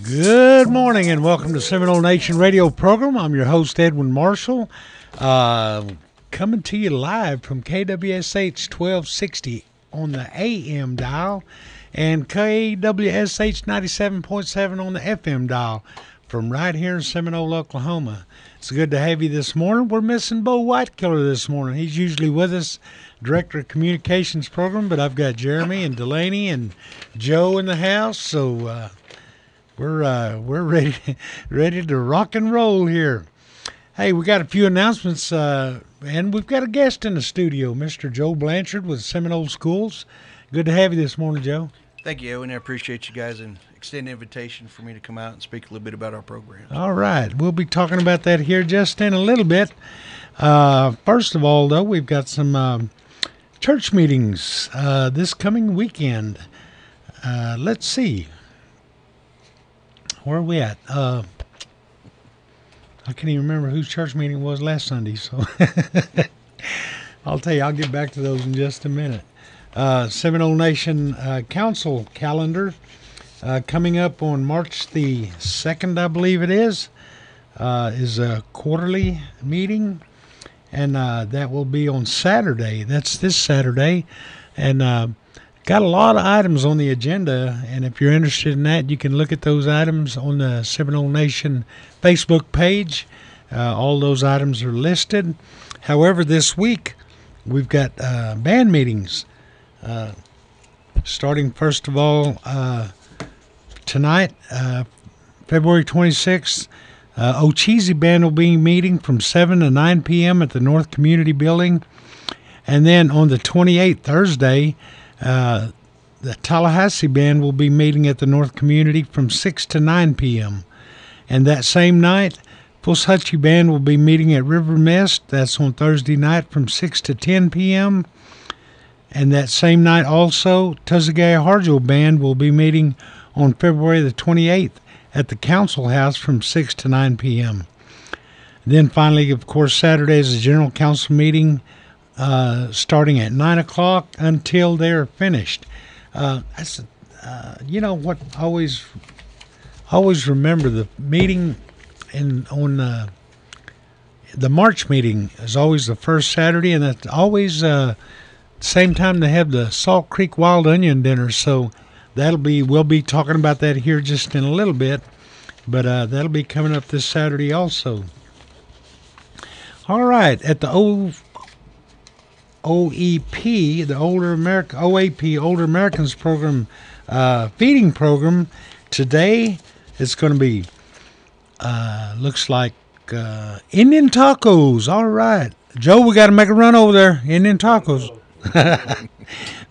Good morning and welcome to Seminole Nation Radio Program. I'm your host, Edwin Marshall, coming to you live from KWSH 1260 on the AM dial and KWSH 97.7 on the FM dial from right here in Seminole, Oklahoma. It's good to have you this morning. We're missing Bo Whitekiller this morning. He's usually with us, Director of Communications Program, but I've got Jeremy and Delaney and Joe in the house, so we're ready to rock and roll here. Hey, we got a few announcements, and we've got a guest in the studio, Mr. Joe Blanchard with Seminole Schools. Good to have you this morning, Joe. Thank you, Owen. I appreciate you guys and extend an invitation for me to come out and speak a little bit about our program. All right. We'll be talking about that here just in a little bit. First of all, though, we've got some church meetings this coming weekend. Let's see. Where are we at? I can't even remember whose church meeting was last Sunday, so I'll tell you, I'll get back to those in just a minute. Seminole Nation Council calendar coming up on March the 2nd, I believe it is a quarterly meeting, and that will be on Saturday. That's this Saturday, and got a lot of items on the agenda, and if you're interested in that, you can look at those items on the Seminole Nation Facebook page. All those items are listed. However, this week we've got band meetings. Starting first of all tonight, February 26th, O'Cheesy Band will be meeting from 7 to 9 p.m. at the North Community Building. And then on the 28th, Thursday, the Tallahassee Band will be meeting at the North Community from 6 to 9 p.m. And that same night, Fushatchee Band will be meeting at River Mist. That's on Thursday night from 6 to 10 p.m. And that same night also, Tuzzagaya Harjo Band will be meeting on February the 28th at the Council House from 6 to 9 p.m. Then finally, of course, Saturday is a General Council meeting starting at 9 o'clock until they're finished. You know what? Always remember the meeting on the March meeting is always the first Saturday, and that's always same time they have the Salt Creek Wild Onion Dinner. So we'll be talking about that here just in a little bit, but that'll be coming up this Saturday also. All right, at the OEP, the OAP Older Americans Program feeding program, today it's going to be looks like Indian tacos. All right, Joe, we got to make a run over there. Indian tacos.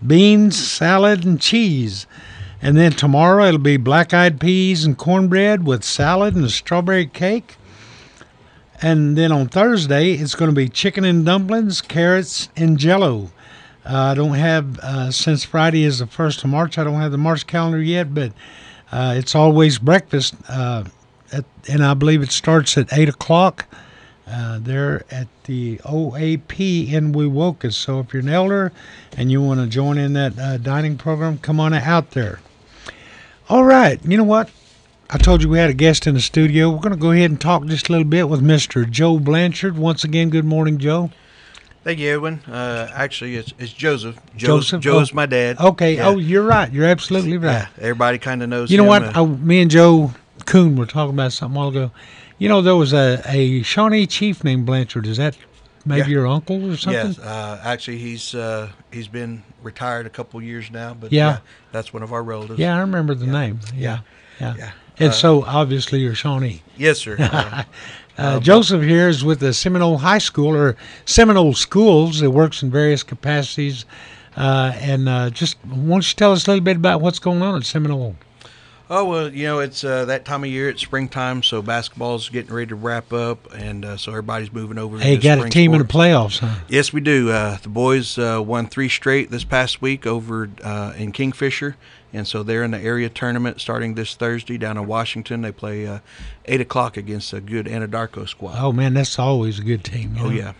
Beans, salad, and cheese. And then tomorrow it'll be black-eyed peas and cornbread with salad and a strawberry cake. And then on Thursday it's going to be chicken and dumplings, carrots, and jello. I don't have, since Friday is the 1st of March, I don't have the March calendar yet, but it's always breakfast, and I believe it starts at 8 o'clock. There at the OAP in Wewoka. So if you're an elder and you want to join in that dining program, come on out there. All right, you know what? I told you we had a guest in the studio. We're going to go ahead and talk just a little bit with Mr. Joe Blanchard. Once again, good morning, Joe. Thank you, Edwin. Actually, it's Joseph. Joe's my dad. Okay. Yeah. Oh, you're right. You're absolutely right. Yeah, everybody kind of knows You know him. what? Me and Joe Coon were talking about something a while ago. You know, there was a Shawnee chief named Blanchard. Is that maybe your uncle or something? Yes. Actually, he's been retired a couple years now, but that's one of our relatives. Yeah, I remember the name. Yeah. And so, obviously, you're Shawnee. Yes, sir. Joseph here is with the Seminole High School, or Seminole Schools. It works in various capacities. And just why don't you tell us a little bit about what's going on at Seminole? Oh, well, you know, it's that time of year. It's springtime, so basketball's getting ready to wrap up, and so everybody's moving over. Hey, got a team in the playoffs, huh? Yes, we do. The boys won 3 straight this past week over in Kingfisher, and so they're in the area tournament starting this Thursday down in Washington. They play 8 o'clock against a good Anadarko squad. Oh, man, that's always a good team. Oh, yeah.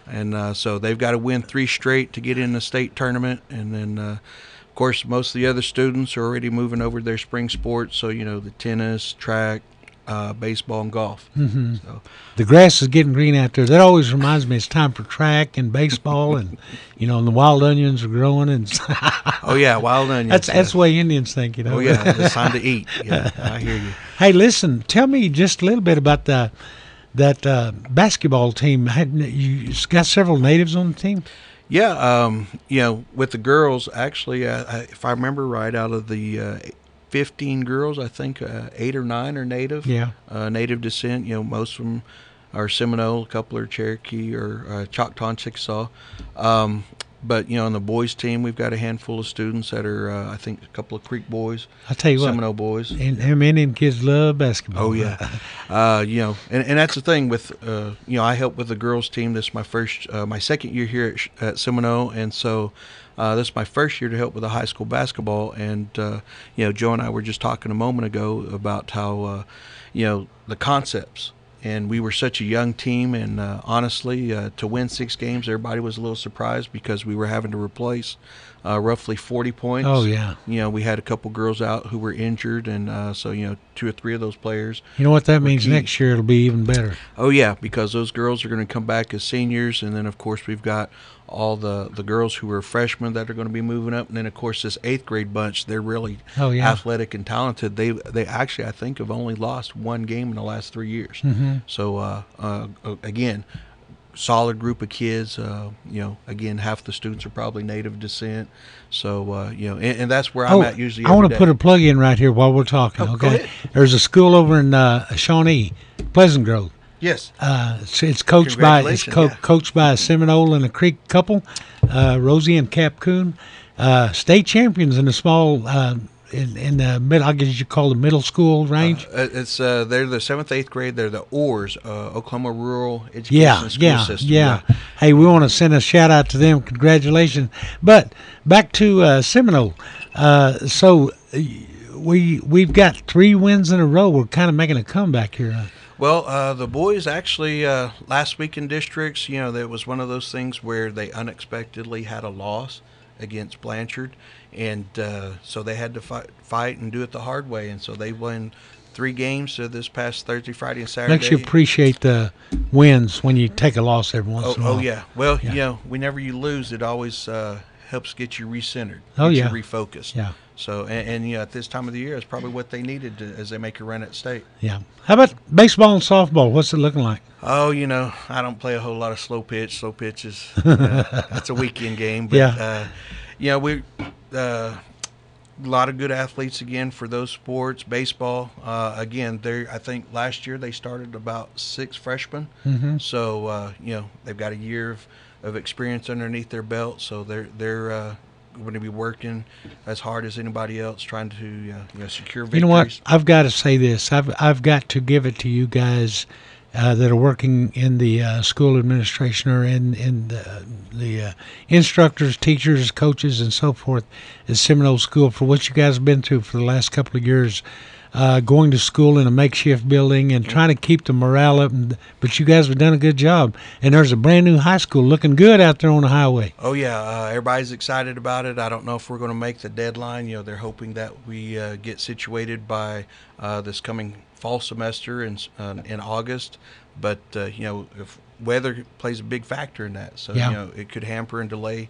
And so they've got to win 3 straight to get in the state tournament, and then, of course, most of the other students are already moving over to their spring sports. So, the tennis, track, baseball, and golf. So, The grass is getting green out there. That always reminds me it's time for track and baseball, and and the wild onions are growing. And oh yeah, wild onions. That's the way Indians think. Oh yeah, it's time to eat. Yeah, I hear you. Hey, listen, tell me just a little bit about that basketball team. You got several natives on the team? Yeah, with the girls, actually, if I remember right, out of the 15 girls, I think 8 or 9 are native. Yeah. Native descent. Most of them are Seminole, a couple are Cherokee or Choctaw and Chickasaw. But on the boys team, we've got a handful of students that are, I think, a couple of Creek boys. I tell you Seminole what, boys. And Indian kids love basketball. Oh yeah, and that's the thing with I help with the girls team. This is my second year here at Seminole, and so this is my first year to help with the high school basketball. And Joe and I were just talking a moment ago about how the concepts. And we were such a young team, and honestly, to win 6 games, everybody was a little surprised because we were having to replace roughly 40 points. Oh, yeah. We had a couple girls out who were injured, and so 2 or 3 of those players. You know what that means? Key. Next year it'll be even better. Oh yeah, because those girls are going to come back as seniors, and then of course we've got all the girls who are freshmen that are going to be moving up, and then of course this 8th grade bunch, they're really athletic and talented. They actually, I think, have only lost 1 game in the last 3 years. So again, solid group of kids. Again, half the students are probably native descent. So and that's where I'm at usually. I want to put a plug in right here while we're talking. Go Okay, ahead. There's a school over in Shawnee, Pleasant Grove. Yes. It's coached by coached by a Seminole and a Creek couple, Rosie and Cap Coon, state champions in the small in the middle. I guess you call the middle school range. They're the 7th, 8th grade. They're the ORS, Oklahoma Rural Education School System. Yeah. Hey, we want to send a shout out to them. Congratulations. But back to Seminole. So we've got 3 wins in a row. We're kind of making a comeback here. Well, the boys actually last week in districts, there was one of those things where they unexpectedly had a loss against Blanchard, and so they had to fight and do it the hard way, and so they won 3 games this past Thursday, Friday, and Saturday. Makes you appreciate the wins when you take a loss every once in a while. Oh yeah. Well, whenever you lose, it always helps get you recentered, you refocused. Yeah. So, and at this time of the year, it's probably what they needed as they make a run at state. Yeah. How about baseball and softball? What's it looking like? Oh, I don't play a whole lot of slow pitch. Slow pitch is that's a weekend game. But, we a lot of good athletes again for those sports. Baseball, again, I think last year they started about 6 freshmen. So, they've got a year of experience underneath their belt. So they're going to be working as hard as anybody else trying to secure victories. You know what? I've got to say this. I've got to give it to you guys that are working in the school administration or in the instructors, teachers, coaches, and so forth at Seminole School for what you guys have been through for the last couple of years. Going to school in a makeshift building and trying to keep the morale up. But you guys have done a good job. And there's a brand new high school looking good out there on the highway. Oh, yeah. Everybody's excited about it. I don't know if we're going to make the deadline. They're hoping that we get situated by this coming fall semester in August. But, if weather plays a big factor in that. So, it could hamper and delay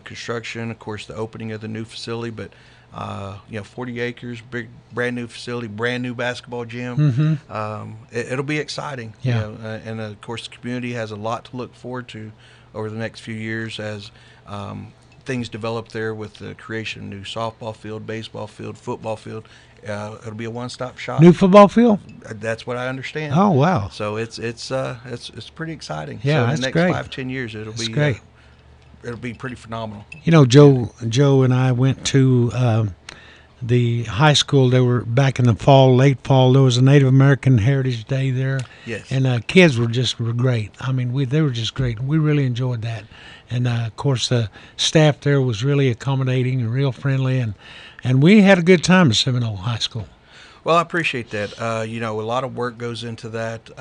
construction, of course, the opening of the new facility. But 40 acres, big, brand new facility, brand new basketball gym. It'll be exciting. And of course, the community has a lot to look forward to over the next few years as things develop there with the creation of new softball field, baseball field, football field. It'll be a one-stop shop. New football field? That's what I understand. Oh, wow! So it's pretty exciting. Yeah, so that's the next great. 5-10 years, it'll be great. It'll be pretty phenomenal. Joe and I went to the high school. They were back in the fall, late fall. There was a Native American Heritage Day there. Yes. And kids were great. I mean, they were just great. We really enjoyed that. And, of course, the staff there was really accommodating and real friendly. And we had a good time at Seminole High School. Well, I appreciate that. A lot of work goes into that.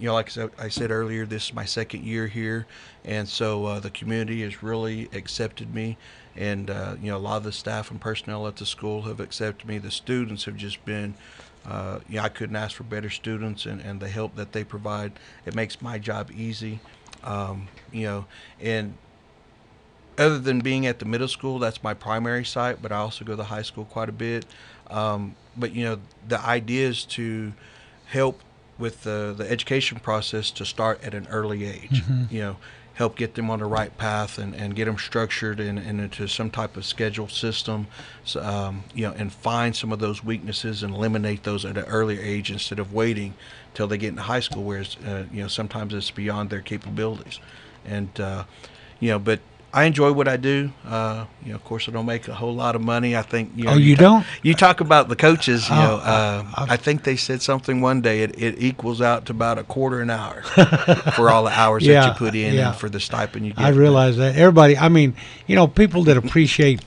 Like I said earlier, this is my second year here, and so the community has really accepted me and a lot of the staff and personnel at the school have accepted me. The students have just been, I couldn't ask for better students, and the help that they provide, it makes my job easy. And other than being at the middle school, that's my primary site, but I also go to the high school quite a bit. But the idea is to help with the education process to start at an early age. Help get them on the right path and get them structured and into some type of schedule system, and find some of those weaknesses and eliminate those at an earlier age instead of waiting till they get into high school, whereas sometimes it's beyond their capabilities. And but I enjoy what I do. Of course, I don't make a whole lot of money. I think. Oh, you don't? You talk about the coaches. I think they said something one day. It equals out to about $0.25 an hour for all the hours that you put in and for the stipend you get. I realize that. Everybody. I mean, people that appreciate,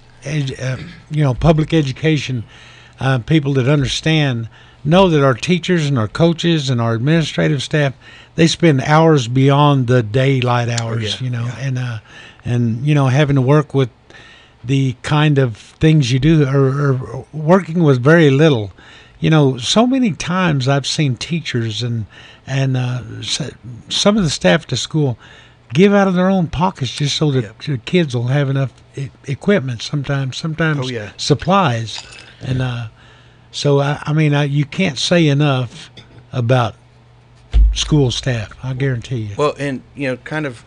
public education, people that understand, know that our teachers and our coaches and our administrative staff, they spend hours beyond the daylight hours. And having to work with the kind of things you do, or working with very little. So many times I've seen teachers and some of the staff at the school give out of their own pockets just so that the kids will have enough equipment. Sometimes supplies, and so you can't say enough about school staff. I guarantee you. Well, and kind of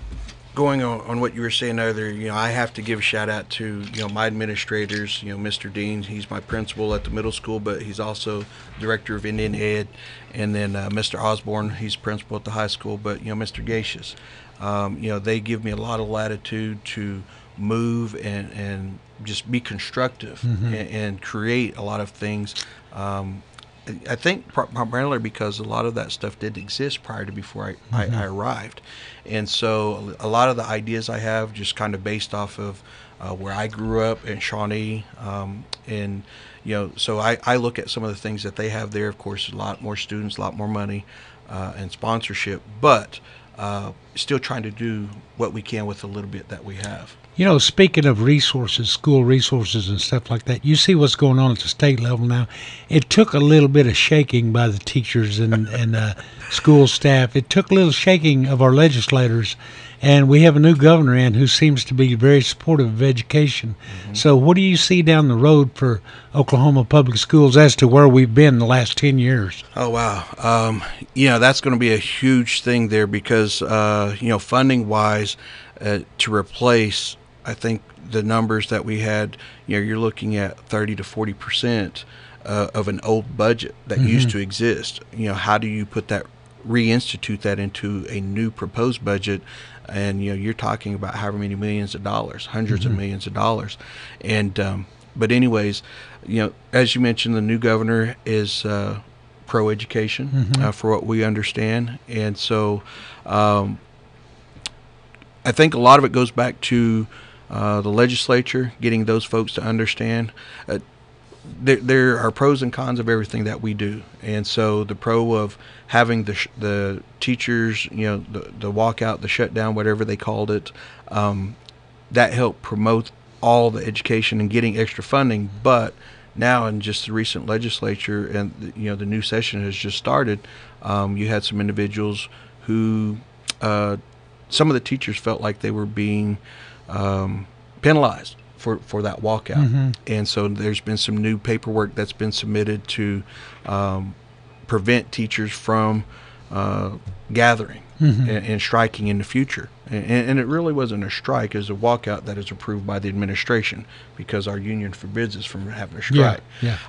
going on what you were saying earlier, I have to give a shout out to my administrators. Mr. Dean, he's my principal at the middle school, but he's also director of Indian Ed, and then Mr. Osborne, he's principal at the high school. But Mr. Gacious, they give me a lot of latitude to move and just be constructive and create a lot of things. I think primarily because a lot of that stuff didn't exist prior to before I arrived. And so a lot of the ideas I have just kind of based off of where I grew up in Shawnee. So I look at some of the things that they have there. Of course, a lot more students, a lot more money and sponsorship, but still trying to do what we can with a little bit that we have. Speaking of resources, school resources and stuff like that, you see what's going on at the state level now. It took a little bit of shaking by the teachers and school staff. It took a little shaking of our legislators, and we have a new governor in who seems to be very supportive of education. So what do you see down the road for Oklahoma public schools as to where we've been the last 10 years? Oh, wow. That's going to be a huge thing there because, funding-wise, to replace, I think the numbers that we had, you're looking at 30 to 40% of an old budget that used to exist. How do you reinstitute that into a new proposed budget? And you're talking about however many millions of dollars, hundreds of millions of dollars. And but anyways, as you mentioned, the new governor is pro-education for what we understand, and so I think a lot of it goes back to the legislature, getting those folks to understand. There are pros and cons of everything that we do, and so the pro of having the teachers, the walkout, the shutdown, whatever they called it, that helped promote all the education and getting extra funding. But now, in just the recent legislature and the new session has just started, you had some individuals who some of the teachers felt like they were being penalized for that walkout. And so there's been some new paperwork that's been submitted to prevent teachers from gathering and striking in the future. And it really wasn't a strike, it was a walkout that is approved by the administration because our union forbids us from having a strike.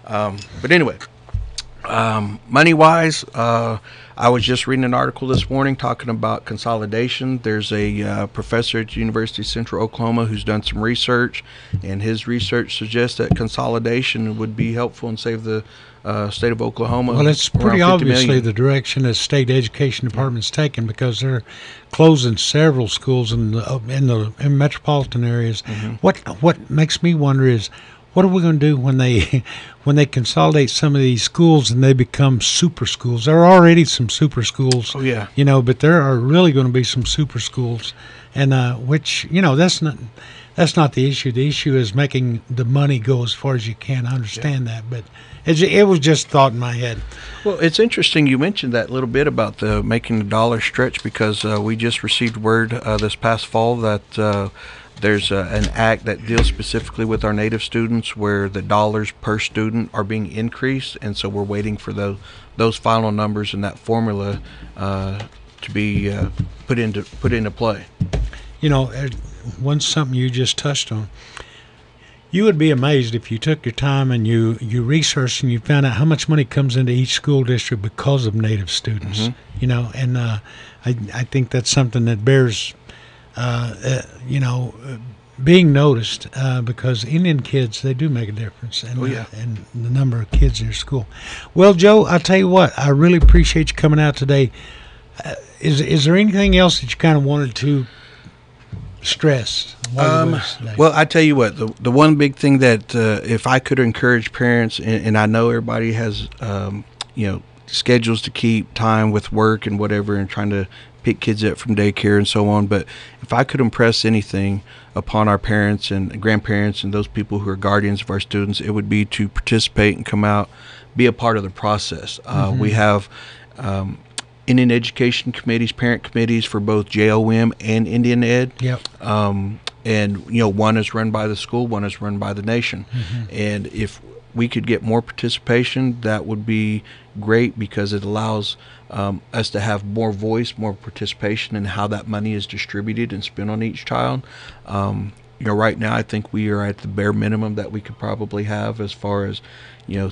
But anyway, money-wise, I was just reading an article this morning talking about consolidation. There's a professor at University of Central Oklahoma who's done some research, and his research suggests that consolidation would be helpful and save the state of Oklahoma. Well, it's pretty obviously the direction the state education department's taken, because they're closing several schools in metropolitan areas. What makes me wonder is, what are we going to do when they when they consolidate some of these schools and they become super schools? There are already some super schools. Oh yeah. But there are really going to be some super schools, and which that's not the issue. The issue is making the money go as far as you can. I understand that, but it was just thought in my head. Well, it's interesting you mentioned that little bit about the making the dollar stretch, because we just received word this past fall that there's an act that deals specifically with our Native students where the dollars per student are being increased, and so we're waiting for those final numbers and that formula to be put into play. Something you just touched on. You would be amazed if you took your time and you researched and you found out how much money comes into each school district because of Native students. And I think that's something that bears being noticed, because Indian kids, they do make a difference, and and the number of kids in your school. Well, Joe, I'll tell you what, I really appreciate you coming out today. Is there anything else that you kind of wanted to stress? Well, I tell you what, the one big thing that if I could encourage parents, and I know everybody has schedules to keep, time with work and whatever, and trying to pick kids up from daycare and so on, but if I could impress anything upon our parents and grandparents and those people who are guardians of our students, it would be to participate and come out, be a part of the process. We have Indian education committees, parent committees for both JOM and Indian Ed. Yep. And one is run by the school, one is run by the nation. And if we could get more participation, that would be great, because it allows us to have more voice, more participation in how that money is distributed and spent on each child. Right now I think we are at the bare minimum that we could probably have, as far as 4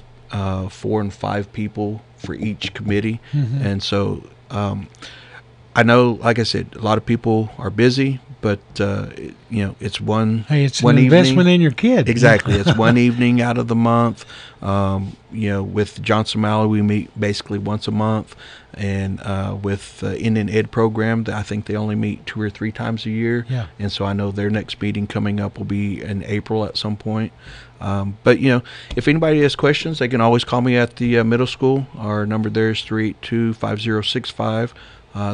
and 5 people for each committee. And so I know, like I said, a lot of people are busy, but it's one. Hey, it's one an evening. investment in your kid. Exactly, it's one evening out of the month. With Johnson Malley, we meet basically once a month, and with the Indian Ed program, I think they only meet 2 or 3 times a year. Yeah. And so I know their next meeting coming up will be in April at some point. But if anybody has questions, they can always call me at the middle school. Our number there is 382-5065.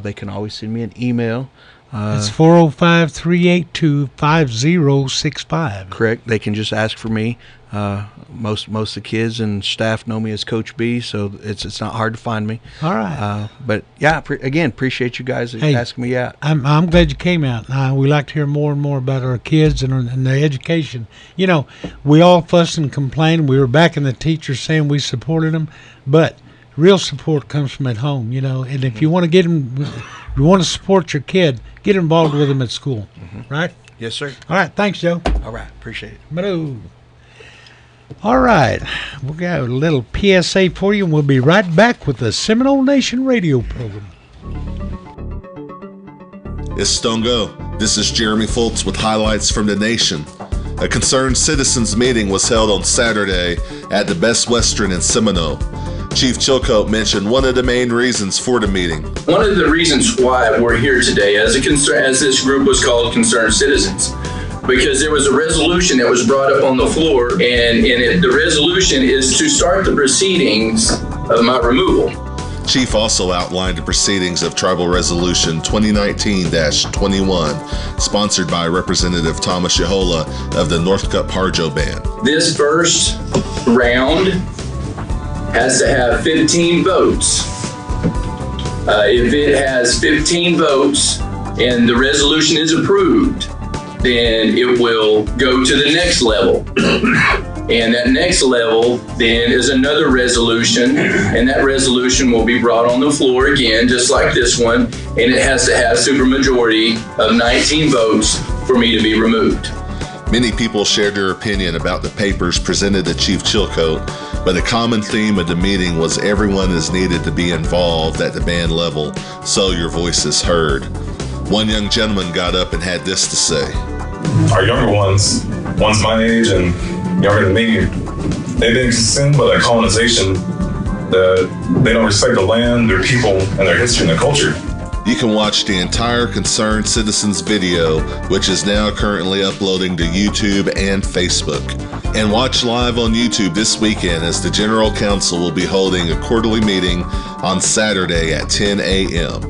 They can always send me an email. It's 405-382-5065. Correct. They can just ask for me. Most of the kids and staff know me as Coach B, so it's not hard to find me. All right. But yeah, again, appreciate you guys asking me out. I'm glad you came out. We like to hear more and more about our kids and their education. We all fuss and complain. We were back in the teachers saying we supported them, but real support comes from at home. And if you want to get them, you want to support your kid, get involved with them at school, right? Yes, sir. All right. Thanks, Joe. All right. Appreciate it. Manu. All right. We'll got a little PSA for you, and we'll be right back with the Seminole Nation radio program. It's Stone Go. This is Jeremy Foltz with highlights from the nation. A concerned citizens meeting was held on Saturday at the Best Western in Seminole. Chief Chilcote mentioned one of the main reasons for the meeting. One of the reasons why we're here today as this group was called Concerned Citizens, because there was a resolution that was brought up on the floor, and the resolution is to start the proceedings of my removal. Chief also outlined the proceedings of Tribal Resolution 2019-21, sponsored by Representative Thomas Yahola of the Northcutt Parjo Band. This first round has to have 15 votes. If it has 15 votes and the resolution is approved, then it will go to the next level. And that next level then is another resolution, and that resolution will be brought on the floor again, just like this one, and it has to have supermajority of 19 votes for me to be removed. Many people shared their opinion about the papers presented to Chief Chilcote, but a common theme of the meeting was everyone is needed to be involved at the band level so your voice is heard. One young gentleman got up and had this to say. Our younger ones my age and younger than me, they've been consumed by the colonization. They don't respect the land, their people, and their history and their culture. You can watch the entire Concerned Citizens video, which is now currently uploading to YouTube and Facebook. And watch live on YouTube this weekend as the General Council will be holding a quarterly meeting on Saturday at 10 a.m.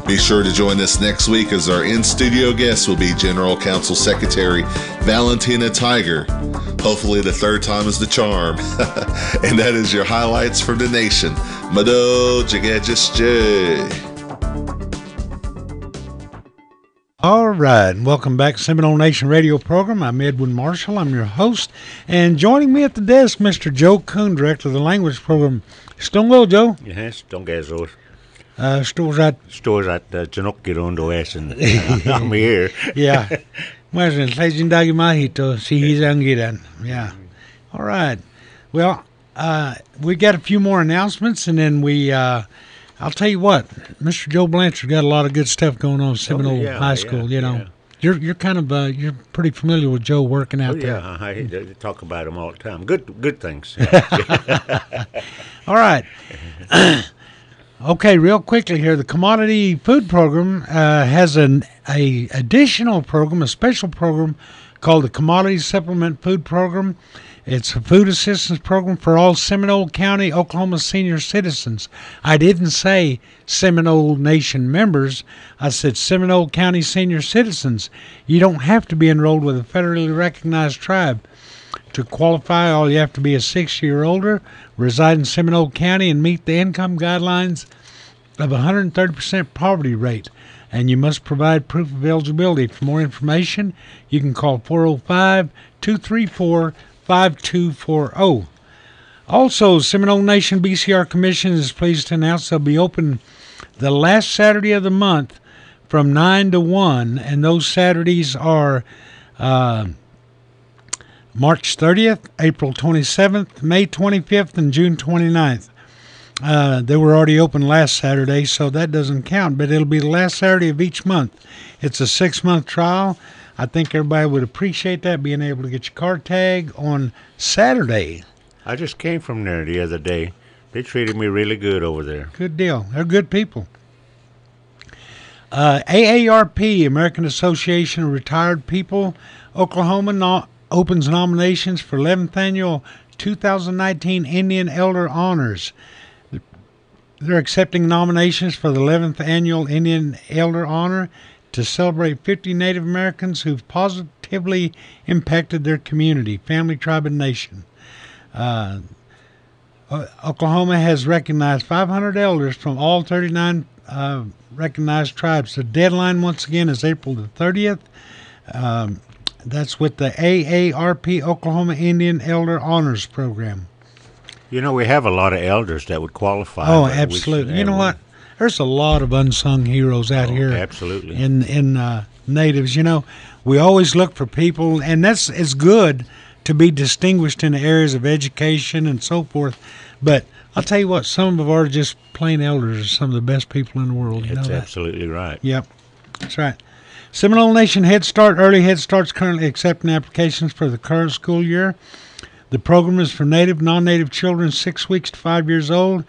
Be sure to join us next week as our in-studio guest will be General Council Secretary Valentina Tiger. Hopefully the third time is the charm. And that is your highlights from the nation. Mado Jagajisjay. All right, welcome back to Seminole Nation Radio Program. I'm Edwin Marshall. I'm your host. And joining me at the desk, Mr. Joe Kuhn, Director of the Language Program. Stonewall, Joe? Yes, Stongazo. Stores at Chinokirondo Essen. I'm here. Yeah. Well, Legend Mahito, see he's angiran. Yeah. All right. Well, we got a few more announcements, and then I'll tell you what, Mr. Joe Blanchard got a lot of good stuff going on at Seminole High School. You know, you're kind of you're pretty familiar with Joe working out there. Yeah, I talk about him all the time. Good things. All right. Okay, real quickly here, the Commodity Food Program has a additional program, a special program called the Commodity Supplement Food Program. It's a food assistance program for all Seminole County, Oklahoma senior citizens. I didn't say Seminole Nation members. I said Seminole County senior citizens. You don't have to be enrolled with a federally recognized tribe. To qualify, all you have to be a 6-year or older, reside in Seminole County, and meet the income guidelines of 130% poverty rate. And you must provide proof of eligibility. For more information, you can call 405-234-5240. Also, Seminole Nation BCR Commission is pleased to announce they'll be open the last Saturday of the month from 9 to 1, and those Saturdays are March 30th, April 27th, May 25th, and June 29th. They were already open last Saturday, so that doesn't count, but it'll be the last Saturday of each month. It's a 6-month trial. I think everybody would appreciate that, being able to get your car tag on Saturday. I just came from there the other day. They treated me really good over there. Good deal. They're good people. AARP, American Association of Retired People, Oklahoma, opens nominations for 11th Annual 2019 Indian Elder Honors. They're accepting nominations for the 11th Annual Indian Elder Honor to celebrate 50 Native Americans who've positively impacted their community, family, tribe, and nation. Oklahoma has recognized 500 elders from all 39 recognized tribes. The deadline, once again, is April the 30th. That's with the AARP Oklahoma Indian Elder Honors Program. You know, we have a lot of elders that would qualify. Oh, absolutely. You know what? There's a lot of unsung heroes out here. Absolutely. In natives. You know, we always look for people, and it's good to be distinguished in the areas of education and so forth. But I'll tell you what, some of our just plain elders are some of the best people in the world. That's absolutely right. Yep, that's right. Seminole Nation Head Start, Early Head Start's currently accepting applications for the current school year. The program is for native, non-native children 6 weeks to 5 years old.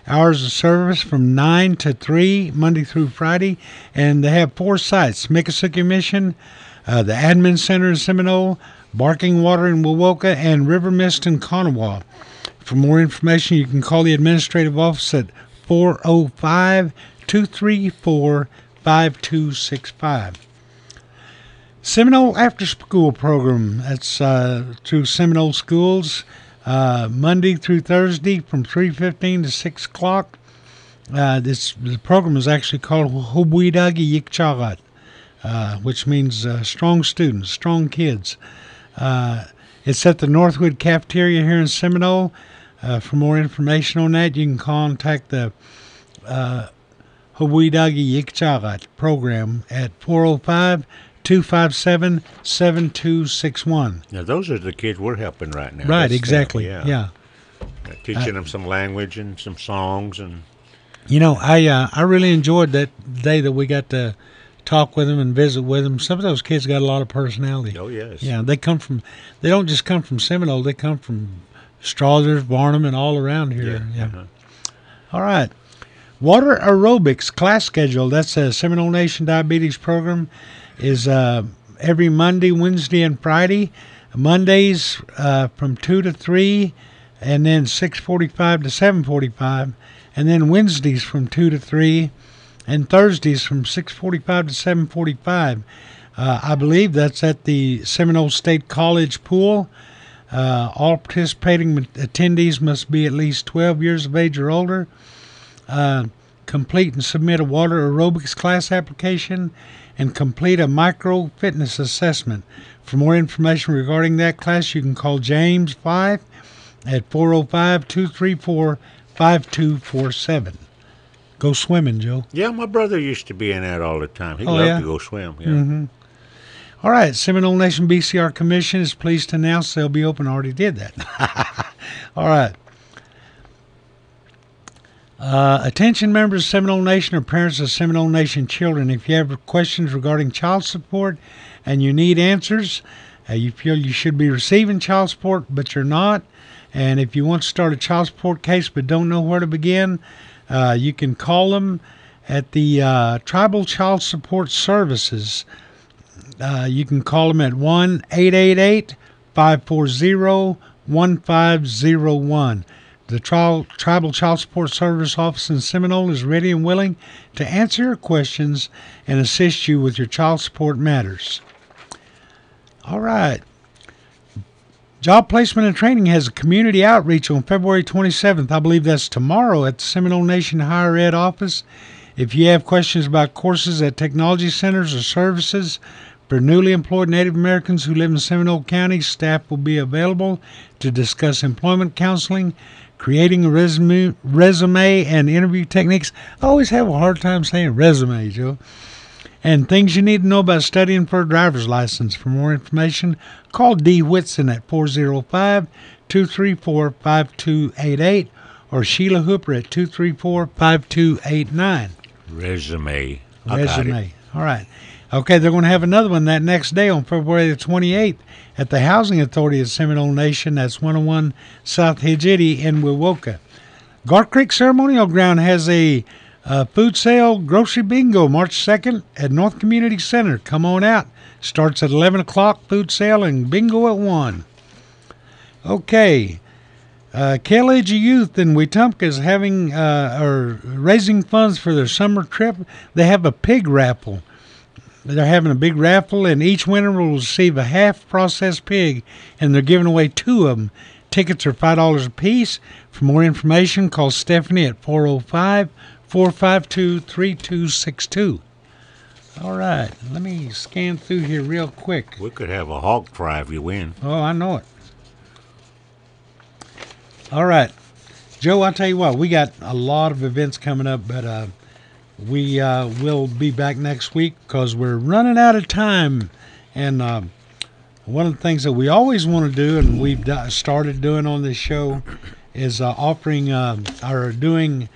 Hours of service from 9 to 3, Monday through Friday. And they have 4 sites: Miccosukee Mission, the Admin Center in Seminole, Barking Water in Wewoka, and River Mist in Kanawha. For more information, you can call the administrative office at 405-234-5265. Seminole After School Program. That's through Seminole Schools, Monday through Thursday from 3:15 to 6 o'clock. The program is actually called Hubwidagi Yikchagat, which means strong students, strong kids. It's at the Northwood Cafeteria here in Seminole. For more information on that, you can contact the Hubwidagi Yikchagat program at 405-257-7261. Now, those are the kids we're helping right now. Right, exactly. Yeah. Teaching them some language and some songs. And you know, I really enjoyed that day that we got to talk with them and visit with them. Some of those kids got a lot of personality. Oh, yes. Yeah, they don't just come from Seminole, they come from Strothers, Barnum, and all around here. Yeah. Uh-huh. All right. Water aerobics class schedule. That's a Seminole Nation Diabetes program. Is every Monday, Wednesday, and Friday. Mondays from 2 to 3, and then 6:45 to 7:45, and then Wednesdays from 2 to 3, and Thursdays from 6:45 to 7:45. I believe that's at the Seminole State College pool. All participating attendees must be at least 12 years of age or older. Complete and submit a water aerobics class application, and complete a micro fitness assessment. For more information regarding that class, you can call James 5 at 405-234-5247. Go swimming, Joe. Yeah, my brother used to be in that all the time. He Oh, loved yeah? to go swim. Yeah. Mm-hmm. All right, Seminole Nation BCR Commission is pleased to announce they'll be open. Already did that. All right. Attention members of Seminole Nation or parents of Seminole Nation children. If you have questions regarding child support and you need answers, you feel you should be receiving child support but you're not, and if you want to start a child support case but don't know where to begin, you can call them at the Tribal Child Support Services. You can call them at 1-888-540-1501. The Tribal Child Support Service Office in Seminole is ready and willing to answer your questions and assist you with your child support matters. All right. Job Placement and Training has a community outreach on February 27th. I believe that's tomorrow at the Seminole Nation Higher Ed office. If you have questions about courses at technology centers or services for newly employed Native Americans who live in Seminole County, staff will be available to discuss employment counseling, creating a resume and interview techniques. I always have a hard time saying resume, Joe. And things you need to know about studying for a driver's license. For more information, call Dee Whitson at 405-234-5288 or Sheila Hooper at 234-5289. Resume. Resume. All right. Okay, they're going to have another one that next day on February the 28th at the Housing Authority of Seminole Nation. That's 101 South Hidgety in Wewoka. Gar Creek Ceremonial Ground has a food sale grocery bingo March 2nd at North Community Center. Come on out. Starts at 11 o'clock, food sale, and bingo at 1. Okay. KLAG Youth in Wetumpka is having raising funds for their summer trip. They have a pig raffle. They're having a big raffle, and each winner will receive a half-processed pig, and they're giving away 2 of them. Tickets are $5 a piece. For more information, call Stephanie at 405-452-3262. All right, let me scan through here real quick. We could have a hog fry if you win. Oh, I know it. All right, Joe, I'll tell you what, we got a lot of events coming up, but we will be back next week because we're running out of time. And one of the things that we always want to do, and we've started doing on this show, is offering or doing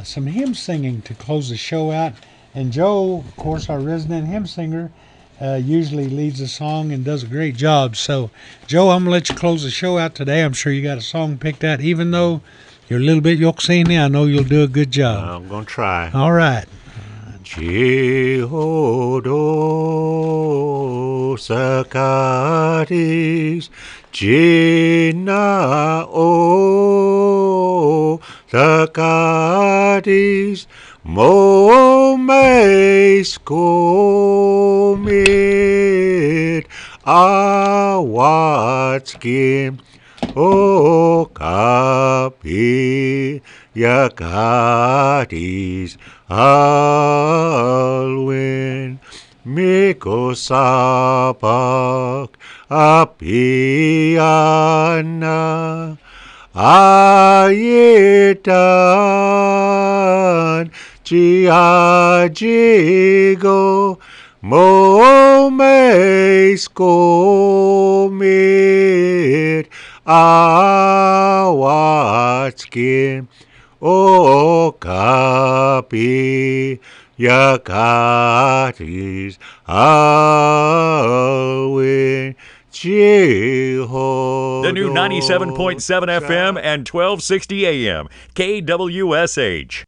some hymn singing to close the show out. And Joe, of course, our resident hymn singer, usually leads the song and does a great job. So, Joe, I'm going to let you close the show out today. I'm sure you got a song picked out, even though you're a little bit Yoksini. I know you'll do a good job. I'm going to try. All right. Jehodo Sakatis Jina O Sakatis Momes Komit Awatskim O Kapi Yakatis Alwin Mikosapak Apiana Ayetan Chiajigo Momes Komit Awatskin O Kapi Yakatis Alwin Jeho. The new 97.7 FM and 1260 AM KWSH.